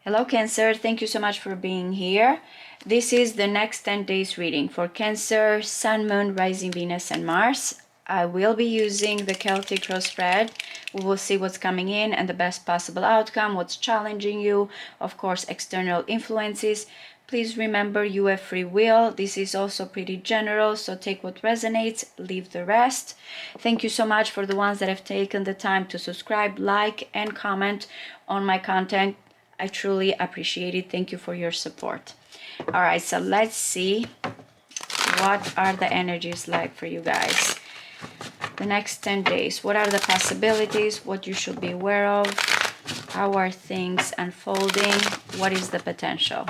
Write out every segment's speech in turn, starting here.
Hello Cancer, thank you so much for being here. This is the next 10 days reading for Cancer, Sun, Moon, Rising Venus and Mars. I will be using the Celtic Cross spread. We will see what's coming in and the best possible outcome, what's challenging you, of course external influences. Please remember you have free will. This is also pretty general, so take what resonates, leave the rest. Thank you so much for the ones that have taken the time to subscribe, like and comment on my content. I truly appreciate it. Thank you for your support. All right, so let's see what are the energies like for you guys. The next 10 days. What are the possibilities? What you should be aware of? How are things unfolding? What is the potential?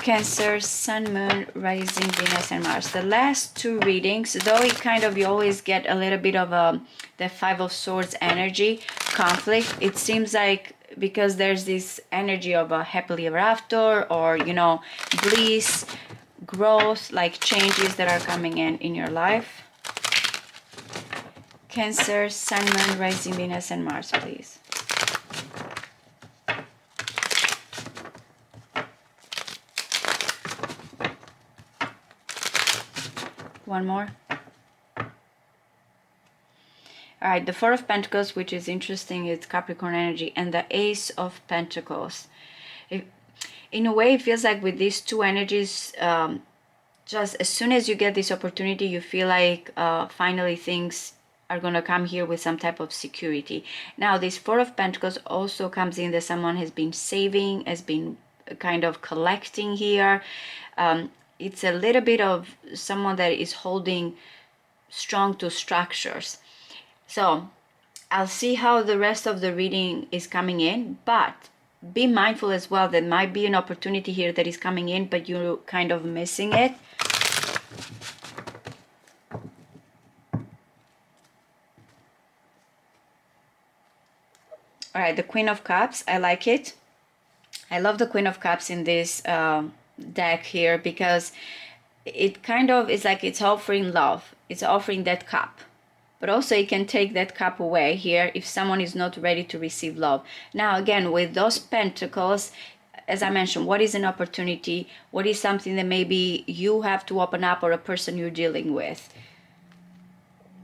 Cancer, Sun, Moon, Rising, Venus, and Mars. The last two readings, though it kind of, you always get a little bit of the Five of Swords energy, conflict. It seems like because there's this energy of a happily ever after, or, you know, bliss, growth, like changes that are coming in your life. Cancer, Sun, Moon, Rising, Venus, and Mars, please. One more. All right, the Four of Pentacles, which is interesting, it's Capricorn energy, and the Ace of Pentacles. In a way, it feels like with these two energies, just as soon as you get this opportunity, you feel like finally things are going to come here with some type of security. Now, this Four of Pentacles also comes in that someone has been saving, has been kind of collecting here. It's a little bit of someone that is holding strong to structures. So I'll see how the rest of the reading is coming in, but be mindful as well. There might be an opportunity here that is coming in, but you're kind of missing it. All right, the Queen of Cups, I like it. I love the Queen of Cups in this deck here because it kind of is like it's offering love. It's offering that cup. But also it can take that cup away here if someone is not ready to receive love. Now, again, with those pentacles, as I mentioned, what is an opportunity? What is something that maybe you have to open up, or a person you're dealing with?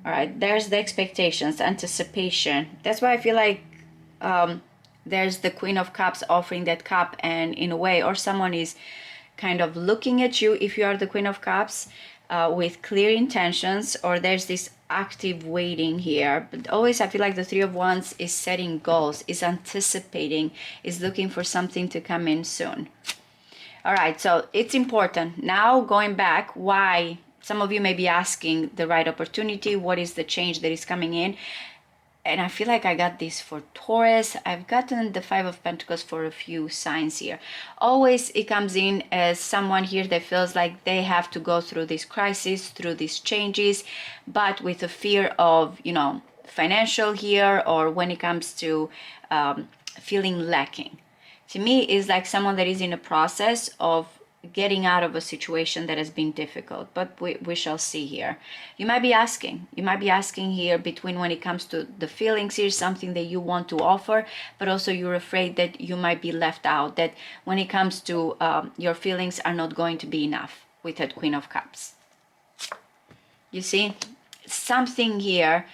All right, there's the expectations, anticipation. That's why I feel like there's the Queen of Cups offering that cup, and in a way, or someone is kind of looking at you if you are the Queen of Cups with clear intentions, or there's this active waiting here. But always I feel like the Three of Wands is setting goals, is anticipating, is looking for something to come in soon. All right, so it's important. Now going back, why some of you may be asking the right opportunity, what is the change that is coming in? And I feel like I got this for Taurus. I've gotten the Five of Pentacles for a few signs here. Always it comes in as someone here that feels like they have to go through this crisis, through these changes, but with a fear of, you know, financial here, or when it comes to feeling lacking. To me, is like someone that is in a process of getting out of a situation that has been difficult, but we shall see here. You might be asking here between, when it comes to the feelings, here's something that you want to offer, but also you're afraid that you might be left out, that when it comes to your feelings are not going to be enough with that Queen of Cups. You see something here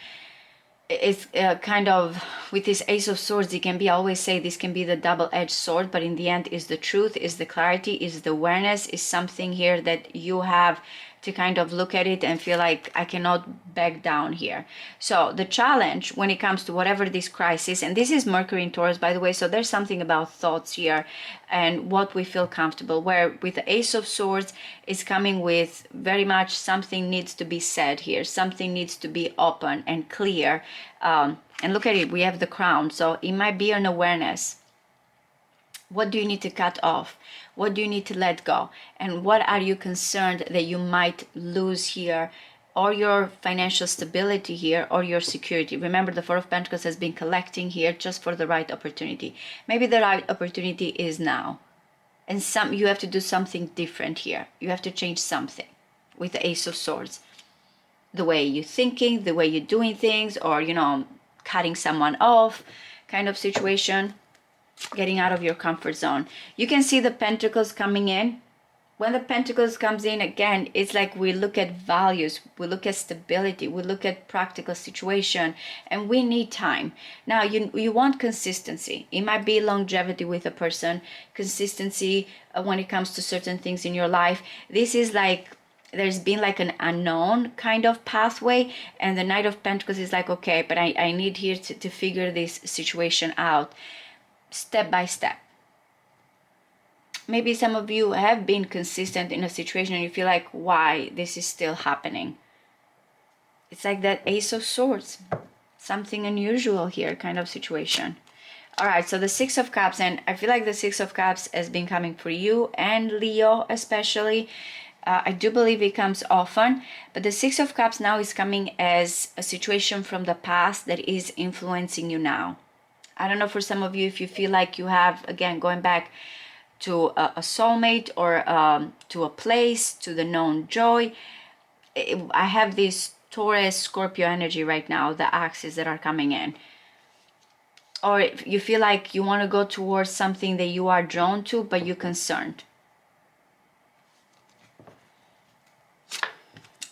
is kind of with this Ace of Swords. It can be, I always say this can be the double-edged sword, but in the end is the truth, is the clarity, is the awareness, is something here that you have to kind of look at it and feel like I cannot back down here. So the challenge when it comes to whatever this crisis, and this is Mercury in Taurus, by the way, so there's something about thoughts here and what we feel comfortable, where with the Ace of Swords is coming with very much something needs to be said here, something needs to be open and clear. And look at it, we have the Crown, so it might be an awareness. What do you need to cut off? What do you need to let go? And what are you concerned that you might lose here, or your financial stability here, or your security? Remember, the Four of Pentacles has been collecting here just for the right opportunity. Maybe the right opportunity is now, and you have to do something different here. You have to change something with the Ace of Swords. The way you're thinking, the way you're doing things, or, you know, cutting someone off. kind of situation, getting out of your comfort zone. You can see the pentacles coming in. When the pentacles comes in, again, it's like we look at values, we look at stability, we look at practical situation, and we need time. Now, you want consistency. It might be longevity with a person, consistency when it comes to certain things in your life. This is like, there's been like an unknown kind of pathway, and the Knight of Pentacles is like, okay, but I need here to figure this situation out step by step. Maybe some of you have been consistent in a situation and you feel like, why this is still happening? It's like that Ace of Swords, something unusual here kind of situation. All right, so the Six of Cups, and I feel like the Six of Cups has been coming for you and Leo especially. I do believe it comes often, but the Six of Cups now is coming as a situation from the past that is influencing you now. I don't know, for some of you, if you feel like you have, again, going back to a soulmate or to a place, to the known joy. I have this Taurus, Scorpio energy right now, the axes that are coming in. Or if you feel like you want to go towards something that you are drawn to, but you're concerned.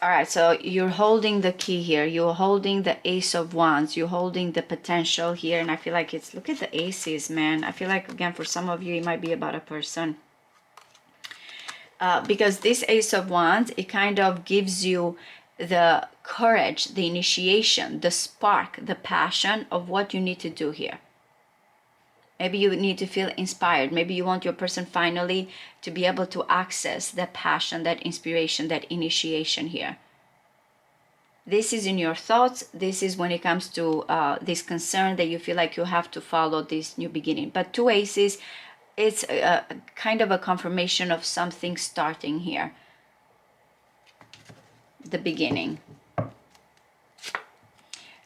All right, so you're holding the key here. You're holding the Ace of Wands. You're holding the potential here. And I feel like it's, look at the aces, man. I feel like, again, for some of you, it might be about a person. Because this Ace of Wands, it kind of gives you the courage, the initiation, the spark, the passion of what you need to do here. Maybe you need to feel inspired. Maybe you want your person finally to be able to access that passion, that inspiration, that initiation here. This is in your thoughts. This is when it comes to this concern that you feel like you have to follow this new beginning. But two aces, it's a kind of a confirmation of something starting here. The beginning.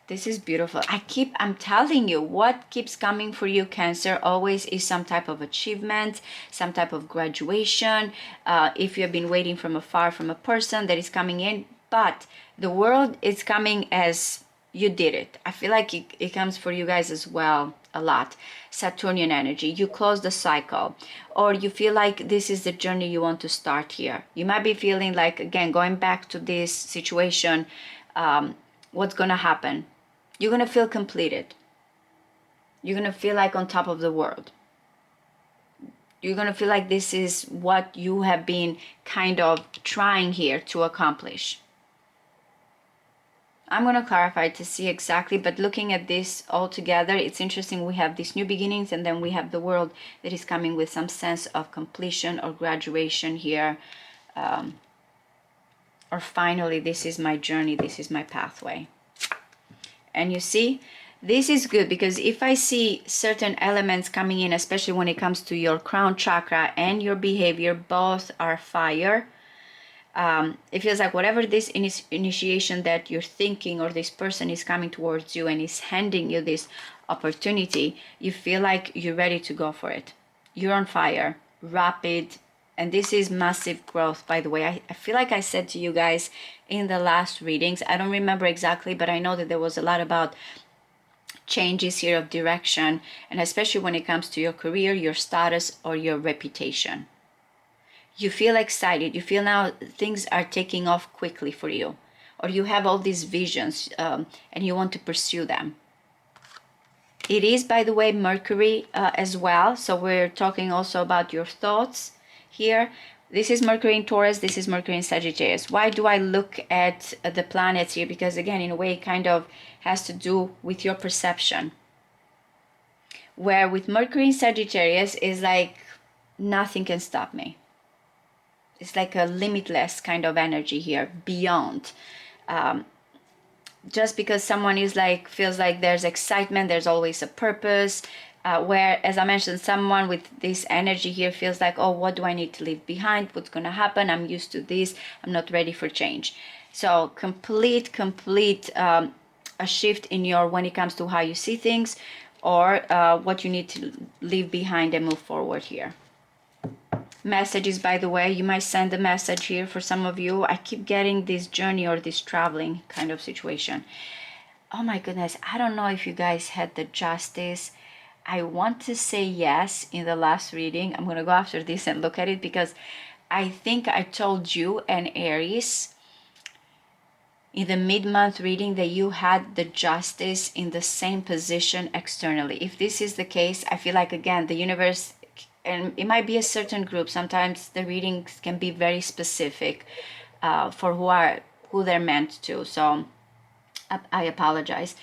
This is beautiful. I'm telling you, what keeps coming for you, Cancer, always is some type of achievement, some type of graduation. If you have been waiting from afar from a person that is coming in, but the world is coming as you did it. I feel like it comes for you guys as well a lot. Saturnian energy. You close the cycle, or you feel like this is the journey you want to start here. You might be feeling like, again, going back to this situation, what's going to happen? You're going to feel completed. You're going to feel like on top of the world. You're going to feel like this is what you have been kind of trying here to accomplish. I'm going to clarify to see exactly, but looking at this all together, it's interesting. We have these new beginnings, and then we have the world that is coming with some sense of completion or graduation here. Or finally, this is my journey, this is my pathway. And you see, this is good, because if I see certain elements coming in, especially when it comes to your crown chakra and your behavior, both are fire. It feels like whatever this initiation that you're thinking, or this person is coming towards you and is handing you this opportunity, you feel like you're ready to go for it. You're on fire, rapid. And this is massive growth, by the way. I feel like I said to you guys in the last readings, I don't remember exactly, but I know that there was a lot about changes here of direction, and especially when it comes to your career, your status, or your reputation. You feel excited. You feel now things are taking off quickly for you, or you have all these visions and you want to pursue them. It is, by the way, Mercury as well. So we're talking also about your thoughts here. This is Mercury in Taurus, this is Mercury in Sagittarius. Why do I look at the planets here? Because again, in a way, it kind of has to do with your perception. Where with Mercury in Sagittarius is like, nothing can stop me. It's like a limitless kind of energy here, beyond. Just because someone is like, feels like there's excitement, there's always a purpose. Where, as I mentioned, someone with this energy here feels like, oh, what do I need to leave behind? What's going to happen? I'm used to this. I'm not ready for change. So complete a shift in your, when it comes to how you see things, or what you need to leave behind and move forward here. Messages, by the way, you might send a message here for some of you. I keep getting this journey or this traveling kind of situation. Oh my goodness, I don't know if you guys had the justice. I want to say yes in the last reading. I'm going to go after this and look at it because I think I told you and Aries in the mid-month reading that you had the justice in the same position externally. If this is the case, I feel like again the universe, and it might be a certain group, sometimes the readings can be very specific for who they're meant to, so I apologize,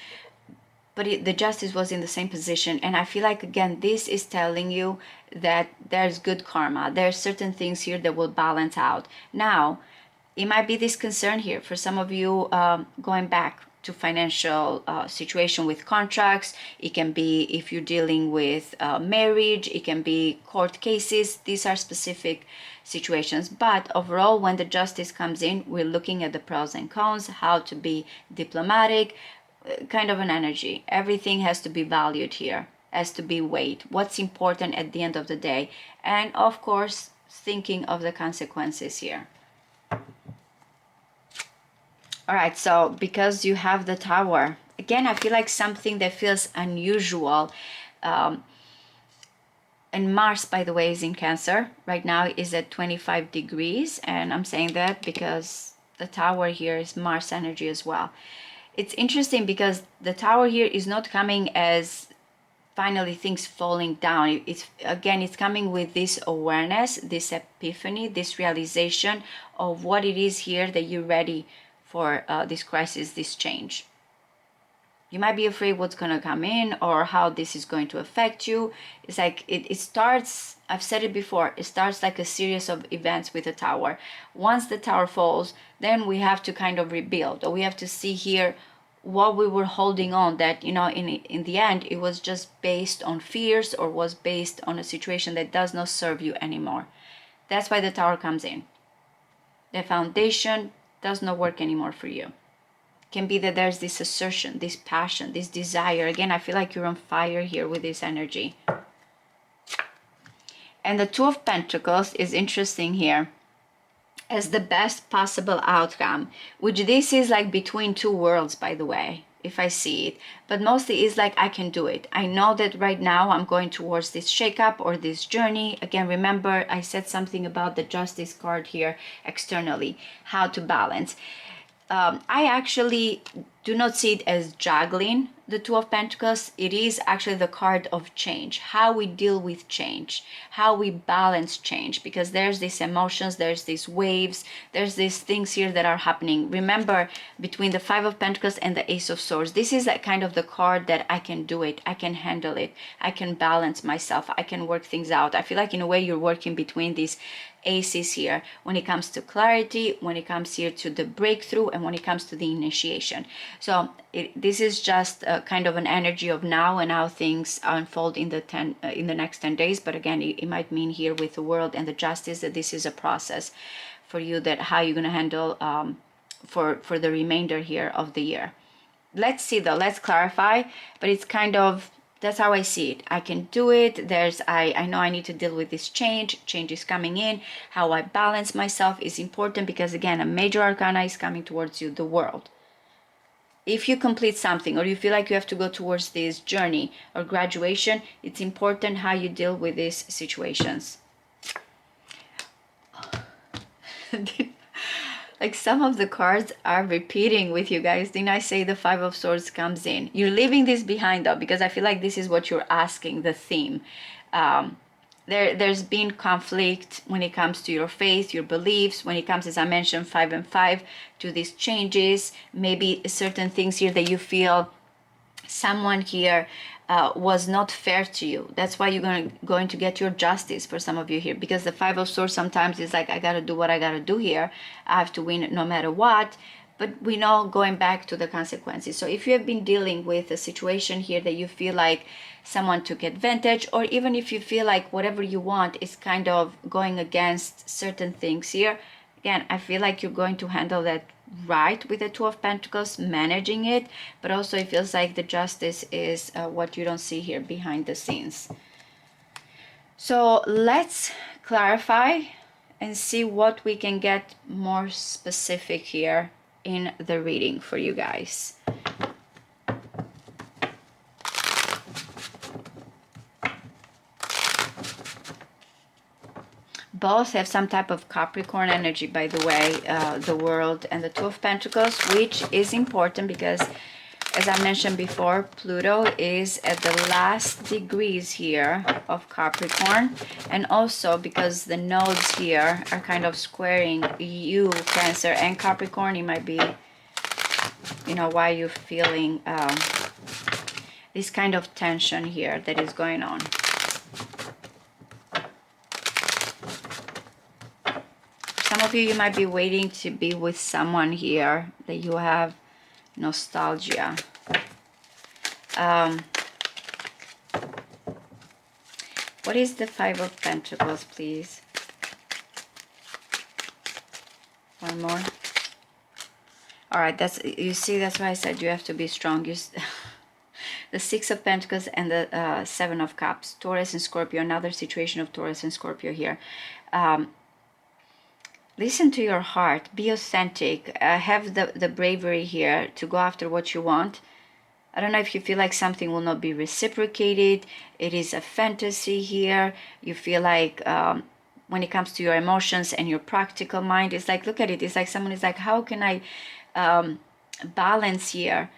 but the justice was in the same position, and I feel like again this is telling you that there's good karma, there's certain things here that will balance out. Now it might be this concern here for some of you, going back to financial situation with contracts. It can be if you're dealing with marriage, it can be court cases. These are specific situations, but overall when the justice comes in, we're looking at the pros and cons, how to be diplomatic, kind of an energy. Everything has to be valued here, has to be weighed, what's important at the end of the day, and of course thinking of the consequences here. All right, so because you have the Tower, again, I feel like something that feels unusual. And Mars, by the way, is in Cancer. Right now is at 25 degrees. And I'm saying that because the Tower here is Mars energy as well. It's interesting because the Tower here is not coming as finally things falling down. It's coming with this awareness, this epiphany, this realization of what it is here that you're ready for, this crisis, this change. You might be afraid what's going to come in or how this is going to affect you. It's like it starts, I've said it before, it starts like a series of events with a tower. Once the tower falls, then we have to kind of rebuild, or we have to see here what we were holding on, that in the end it was just based on fears or was based on a situation that does not serve you anymore. That's why the tower comes in. The foundation does not work anymore for you. Can be that there's this assertion, this passion, this desire. Again, I feel like you're on fire here with this energy. And the Two of Pentacles is interesting here as the best possible outcome, which this is like between two worlds, by the way, if I see it, but mostly is like I can do it. I know that right now I'm going towards this shakeup or this journey. Again, remember I said something about the Justice card here externally, how to balance. I actually do not see it as juggling the Two of Pentacles. It is actually the card of change, how we deal with change, how we balance change, because there's these emotions, there's these waves, there's these things here that are happening. Remember, between the Five of Pentacles and the Ace of Swords, this is that kind of the card that I can do it, I can handle it, I can balance myself, I can work things out. I feel like in a way you're working between these aces here when it comes to clarity, when it comes here to the breakthrough, and when it comes to the initiation. So this is just kind of an energy of now and how things unfold in the next 10 days. But again, it might mean here with the world and the justice that this is a process for you, that how you're going to handle for the remainder here of the year. Let's see though, let's clarify, but it's kind of, that's how I see it. I can do it. I know I need to deal with this change is coming in. How I balance myself is important, because again, a major arcana is coming towards you, the world. If you complete something or you feel like you have to go towards this journey or graduation, it's important how you deal with these situations. Like some of the cards are repeating with you guys. Didn't I say the Five of Swords comes in? You're leaving this behind though, because I feel like this is what you're asking, the theme. There's been conflict when it comes to your faith, your beliefs, when it comes, as I mentioned, 5 and 5, to these changes, maybe certain things here that you feel someone here was not fair to you. That's why you're going to get your justice for some of you here, because the Five of Swords sometimes is like, I gotta do what I gotta do here. I have to win no matter what. But we know going back to the consequences. So if you have been dealing with a situation here that you feel like someone took advantage, or even if you feel like whatever you want is kind of going against certain things here, again, I feel like you're going to handle that right with the Two of Pentacles, managing it, but also it feels like the justice is what you don't see here behind the scenes. So let's clarify and see what we can get more specific here in the reading for you guys. Both have some type of Capricorn energy, by the way, the World and the Two of Pentacles, which is important because, as I mentioned before, Pluto is at the last degrees here of Capricorn, and also because the nodes here are kind of squaring you, Cancer, and Capricorn. It might be, you know, why you're feeling this kind of tension here that is going on. Some of you might be waiting to be with someone here that you have nostalgia. What is the Five of Pentacles, please? One more. All right, that's, you see, that's why I said you have to be strong. The Six of Pentacles and the Seven of Cups. Taurus and Scorpio, another situation of Taurus and Scorpio here. Listen to your heart, be authentic, have the bravery here to go after what you want. I don't know if you feel like something will not be reciprocated. It is a fantasy here. You feel like when it comes to your emotions and your practical mind, it's like, look at it. It's like someone is like, how can I balance here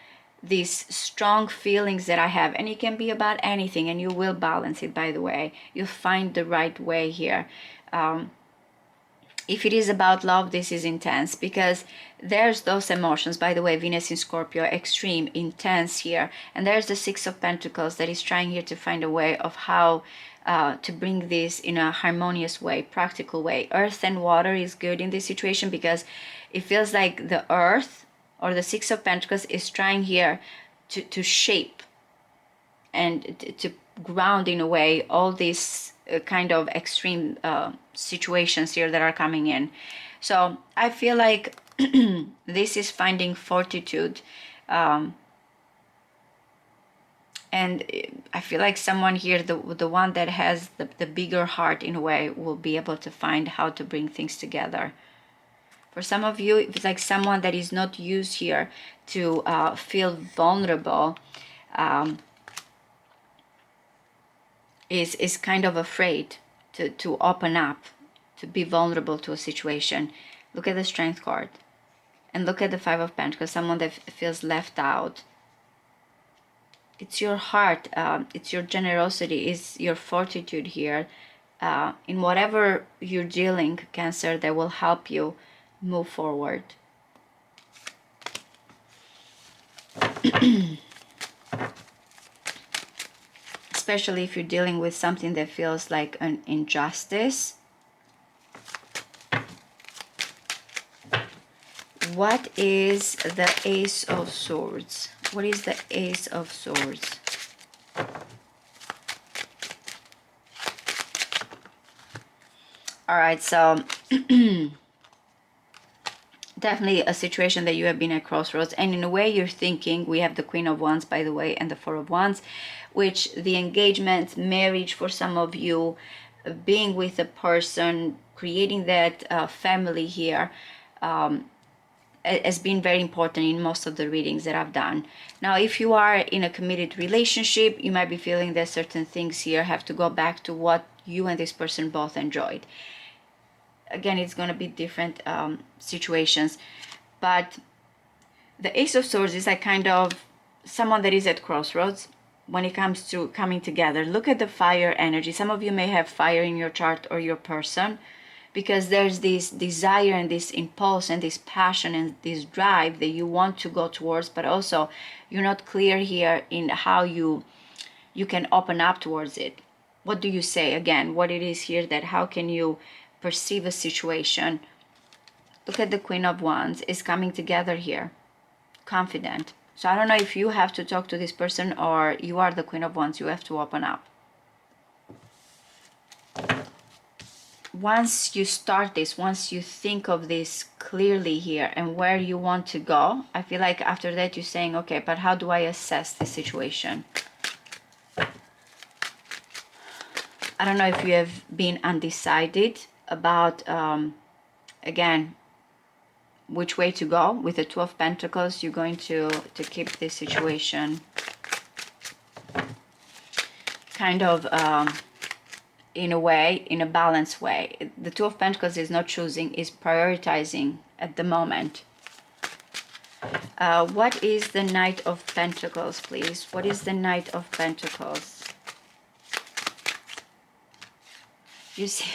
these strong feelings that I have? And it can be about anything, and you will balance it, by the way. You'll find the right way here. If it is about love, this is intense because there's those emotions. By the way, Venus in Scorpio, extreme, intense here. And there's the Six of Pentacles that is trying here to find a way of how to bring this in a harmonious way, practical way. Earth and water is good in this situation because it feels like the earth or the Six of Pentacles is trying here to shape and to ground in a way all these kind of extreme situations here that are coming in. So I feel like this is finding fortitude, and I feel like someone here, the one that has the bigger heart in a way, will be able to find how to bring things together. For some of you, it's like someone that is not used here to feel vulnerable, is kind of afraid to open up, to be vulnerable to a situation. Look at the Strength card. And look at the Five of Pentacles, someone that feels left out. It's your heart, it's your generosity, it's your fortitude here. In whatever you're dealing, Cancer, that will help you move forward. Especially if you're dealing with something that feels like an injustice. What is the Ace of Swords? What is the Ace of Swords? All right, so definitely a situation that you have been at crossroads, and in a way you're thinking, we have the Queen of Wands, by the way, and the Four of Wands, which the engagement, marriage for some of you, being with a person, creating that family here, has been very important in most of the readings that I've done. Now, if you are in a committed relationship, you might be feeling that certain things here have to go back to what you and this person both enjoyed. Again, it's going to be different situations, but the Ace of Swords is like kind of someone that is at crossroads when it comes to coming together. Look at the fire energy. Some of you may have fire in your chart or your person, because there's this desire and this impulse and this passion and this drive that you want to go towards, but also you're not clear here in how you can open up towards it. What do you say? Again, what it is here, that how can you perceive a situation. Look at the Queen of Wands is coming together here, confident. So I don't know if you have to talk to this person or you are the Queen of Wands, you have to open up. Once you start this, once you think of this clearly here and where you want to go, I feel like after that you're saying, okay, but how do I assess the situation? I don't know if you have been undecided about, again, which way to go. With the Two of Pentacles, you're going to keep this situation kind of in a way, in a balanced way. The Two of Pentacles is not choosing, is prioritizing at the moment. What is the Knight of Pentacles, please? What is the Knight of Pentacles? You see,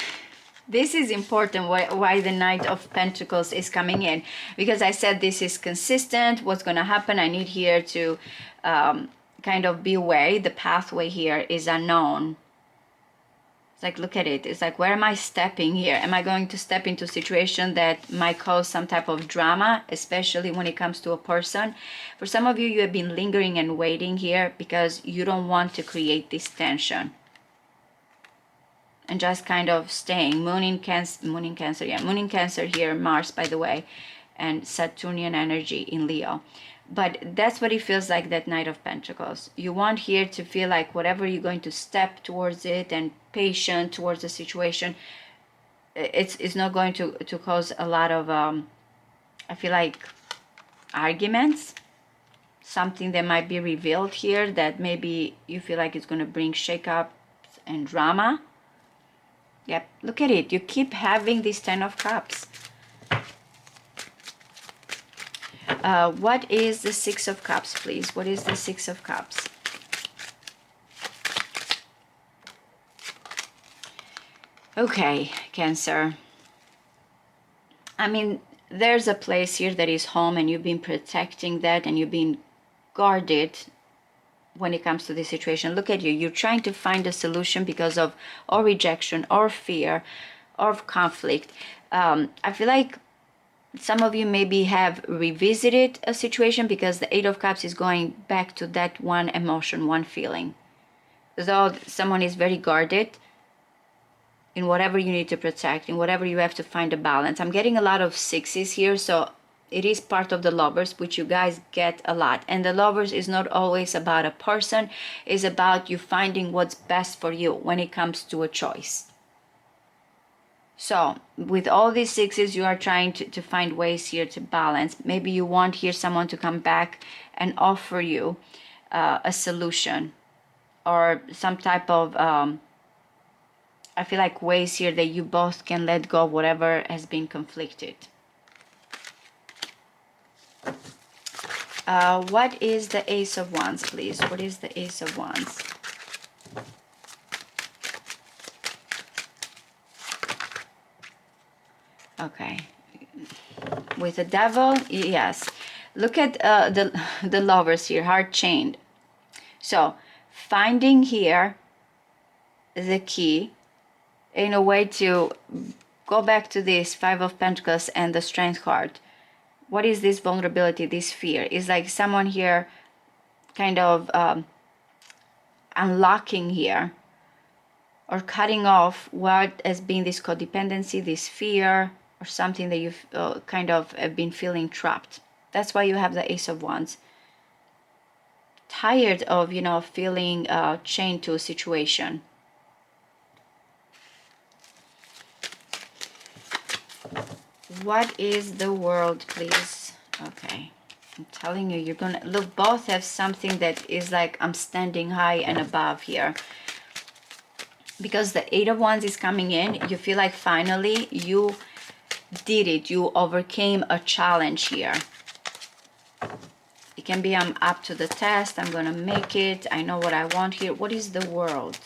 this is important, why the Knight of Pentacles is coming in. Because I said this is consistent. What's going to happen? I need here to kind of be aware. The pathway here is unknown. It's like, look at it. It's like, where am I stepping here? Am I going to step into a situation that might cause some type of drama, especially when it comes to a person? For some of you, you have been lingering and waiting here because you don't want to create this tension. And just kind of staying. Moon in Cancer here, Mars, by the way, and Saturnian energy in Leo. But that's what it feels like, that Knight of Pentacles. You want here to feel like whatever you're going to step towards it and patient towards the situation, it's not going to cause a lot of, I feel like, arguments. Something that might be revealed here that maybe you feel like it's going to bring shakeups and drama. Yep, look at it. You keep having this Ten of Cups. What is the Six of Cups, please? What is the Six of Cups? Okay, Cancer. I mean, there's a place here that is home, and you've been protecting that, and you've been guarded when it comes to this situation. Look at you. You're trying to find a solution because of or rejection or fear or conflict. I feel like some of you maybe have revisited a situation because the Eight of Cups is going back to that one emotion, one feeling. Though someone is very guarded in whatever you need to protect, in whatever you have to find a balance. I'm getting a lot of sixes here, so it is part of the Lovers, which you guys get a lot. And the Lovers is not always about a person, it's about you finding what's best for you when it comes to a choice. So with all these sixes, you are trying to find ways here to balance. Maybe you want here someone to come back and offer you a solution or some type of, I feel like, ways here that you both can let go of whatever has been conflicted. What is the Ace of Wands, please? What is the Ace of Wands? Okay. With the Devil, yes. Look at the Lovers here, heart chained. So, finding here the key in a way to go back to this Five of Pentacles and the Strength card. What is this vulnerability, this fear? It's like someone here kind of unlocking here or cutting off what has been this codependency, this fear, or something that you've kind of have been feeling trapped. That's why you have the Ace of Wands. Tired of, you know, feeling chained to a situation. What is the World, please? Okay. I'm telling you, you're gonna look, both have something that is like, I'm standing high and above here. Because the Eight of Wands is coming in, you feel like finally you did it. You overcame a challenge here. It can be, I'm up to the test, I'm gonna make it, I know what I want here. What is the World?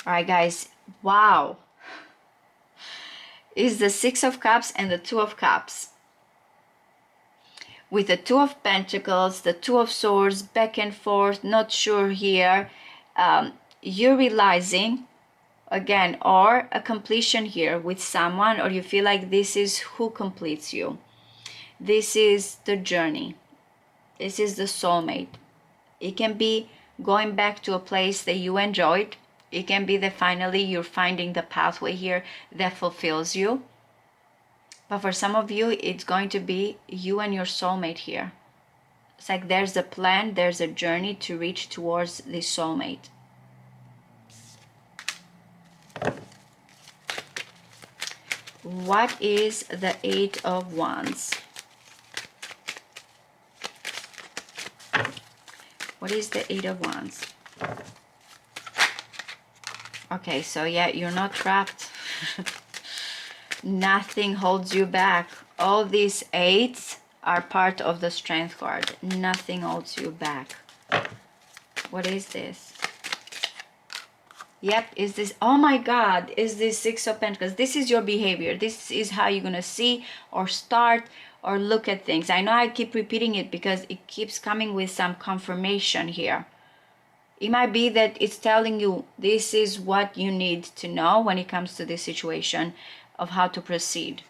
All right, guys, wow. Is the Six of Cups and the Two of Cups. With the Two of Pentacles, the Two of Swords, back and forth, not sure here. You're realizing, again, or a completion here with someone, or you feel like this is who completes you. This is the journey. This is the soulmate. It can be going back to a place that you enjoyed. It can be that finally you're finding the pathway here that fulfills you. But for some of you, it's going to be you and your soulmate here. It's like there's a plan, there's a journey to reach towards this soulmate. What is the Eight of Wands? What is the Eight of Wands? Okay, so yeah, you're not trapped. Nothing holds you back. All these eights are part of the Strength card. Nothing holds you back. What is this? Yep, is this, oh my God, is this Six of Pentacles? This is your behavior. This is how you're gonna see or start or look at things. I know I keep repeating it because it keeps coming with some confirmation here. It might be that it's telling you this is what you need to know when it comes to this situation of how to proceed.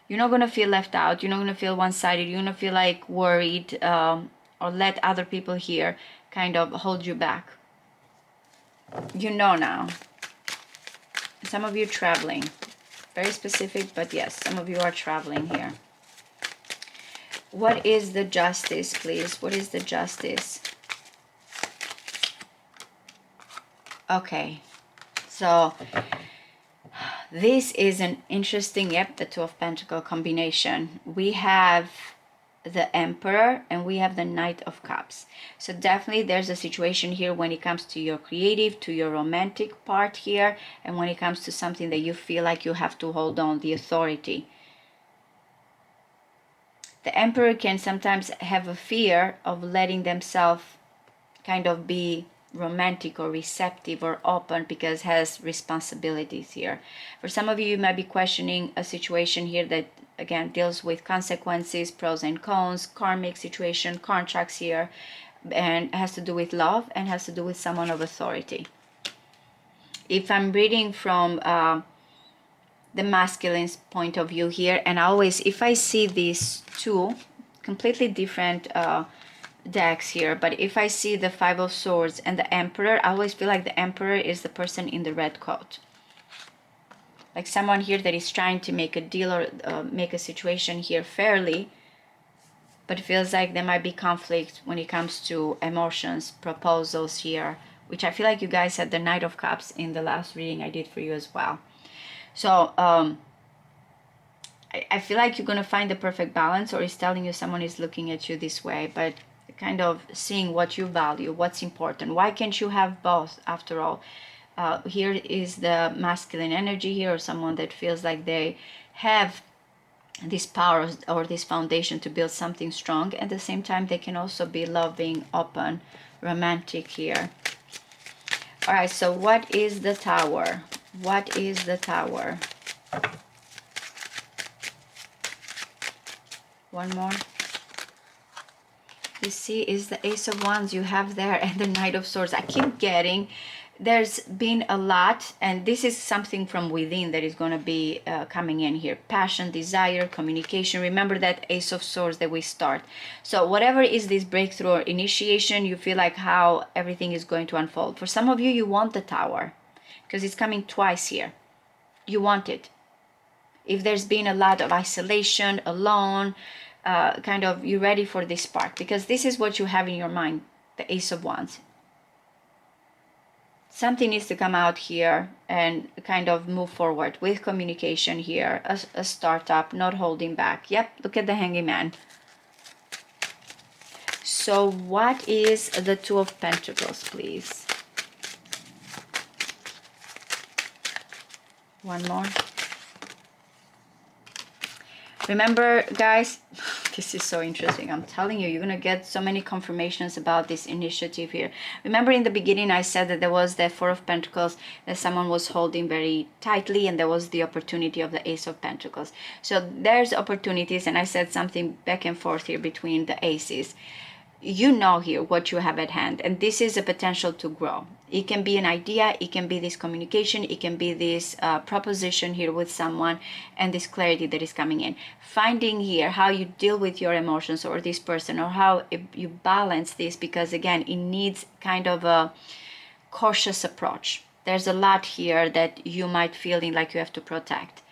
You're not gonna feel left out. You're not gonna feel one-sided. You're gonna feel like worried or let other people here kind of hold you back. You know now. Some of you traveling. Very specific, but yes, some of you are traveling here. What is the Justice, please? What is the Justice? Okay, so this is an interesting, yep, the Two of Pentacles combination. We have the Emperor and we have the Knight of Cups. So definitely there's a situation here when it comes to your creative, to your romantic part here, and when it comes to something that you feel like you have to hold on, the authority. The Emperor can sometimes have a fear of letting themselves kind of be romantic or receptive or open because has responsibilities here. For some of you, you might be questioning a situation here that again deals with consequences, pros and cons, karmic situation, contracts here, and has to do with love and has to do with someone of authority. If I'm reading from the masculine's point of view here, and always if I see these two completely different decks here, but if I see the Five of Swords and the Emperor, I always feel like the Emperor is the person in the red coat, like someone here that is trying to make a deal or make a situation here fairly, but it feels like there might be conflict when it comes to emotions, proposals here, which I feel like you guys had the Knight of Cups in the last reading I did for you as well. So I feel like you're going to find the perfect balance, or it's telling you someone is looking at you this way, but kind of seeing what you value, what's important. Why can't you have both after all? Here is the masculine energy here, or someone that feels like they have this power or this foundation to build something strong. At the same time, they can also be loving, open, romantic here. All right, so what is the Tower? What is the Tower? One more. You see, is the Ace of Wands you have there and the Knight of Swords. I keep getting, there's been a lot, and this is something from within that is going to be coming in here. Passion, desire, communication. Remember that Ace of Swords that we start. So whatever is this breakthrough or initiation, you feel like how everything is going to unfold. For some of you, you want the Tower because it's coming twice here. You want it. If there's been a lot of isolation, alone, kind of you're ready for this spark, because this is what you have in your mind, the Ace of Wands. Something needs to come out here and kind of move forward with communication here, a startup, not holding back. Yep, look at the Hanging Man. So what is the Two of Pentacles, please? One more. Remember, guys, this is so interesting. I'm telling you, you're going to get so many confirmations about this initiative here. Remember in the beginning, I said that there was the Four of Pentacles that someone was holding very tightly, and there was the opportunity of the Ace of Pentacles. So there's opportunities, and I said something back and forth here between the aces. You know here what you have at hand, and this is a potential to grow. It can be an idea, it can be this communication, it can be this proposition here with someone, and this clarity that is coming in. Finding here how you deal with your emotions or this person, or how you balance this, because again, it needs kind of a cautious approach. There's a lot here that you might feeling like you have to protect.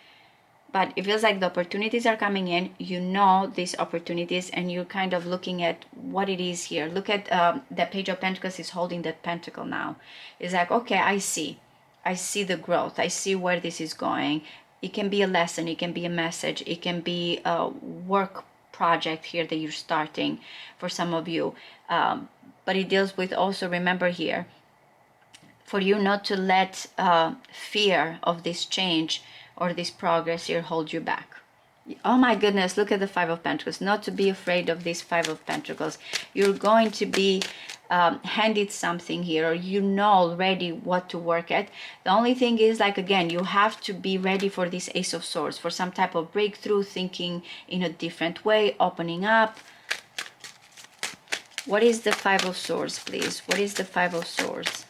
But it feels like the opportunities are coming in. You know these opportunities, and you're kind of looking at what it is here. Look at the Page of Pentacles is holding that pentacle now. It's like, okay, I see the growth. I see where this is going. It can be a lesson. It can be a message. It can be a work project here that you're starting for some of you. But it deals with also, remember here, for you not to let fear of this change or this progress here hold you back. Oh my goodness, look at the Five of Pentacles. Not to be afraid of this Five of Pentacles. You're going to be handed something here, or you know already what to work at. The only thing is, like, again, you have to be ready for this Ace of Swords, for some type of breakthrough, thinking in a different way, opening up. What is the Five of Swords, please? What is the Five of Swords?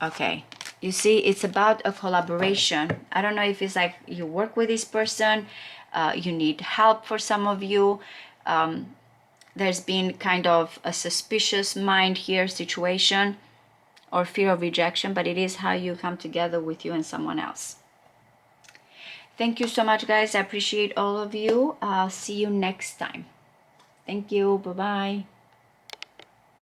Okay, you see, it's about a collaboration. I don't know if it's like you work with this person, you need help for some of you. There's been kind of a suspicious mind here situation, or fear of rejection, but it is how you come together with you and someone else. Thank you so much, guys. I appreciate all of you. I'll see you next time. Thank you. Bye-bye.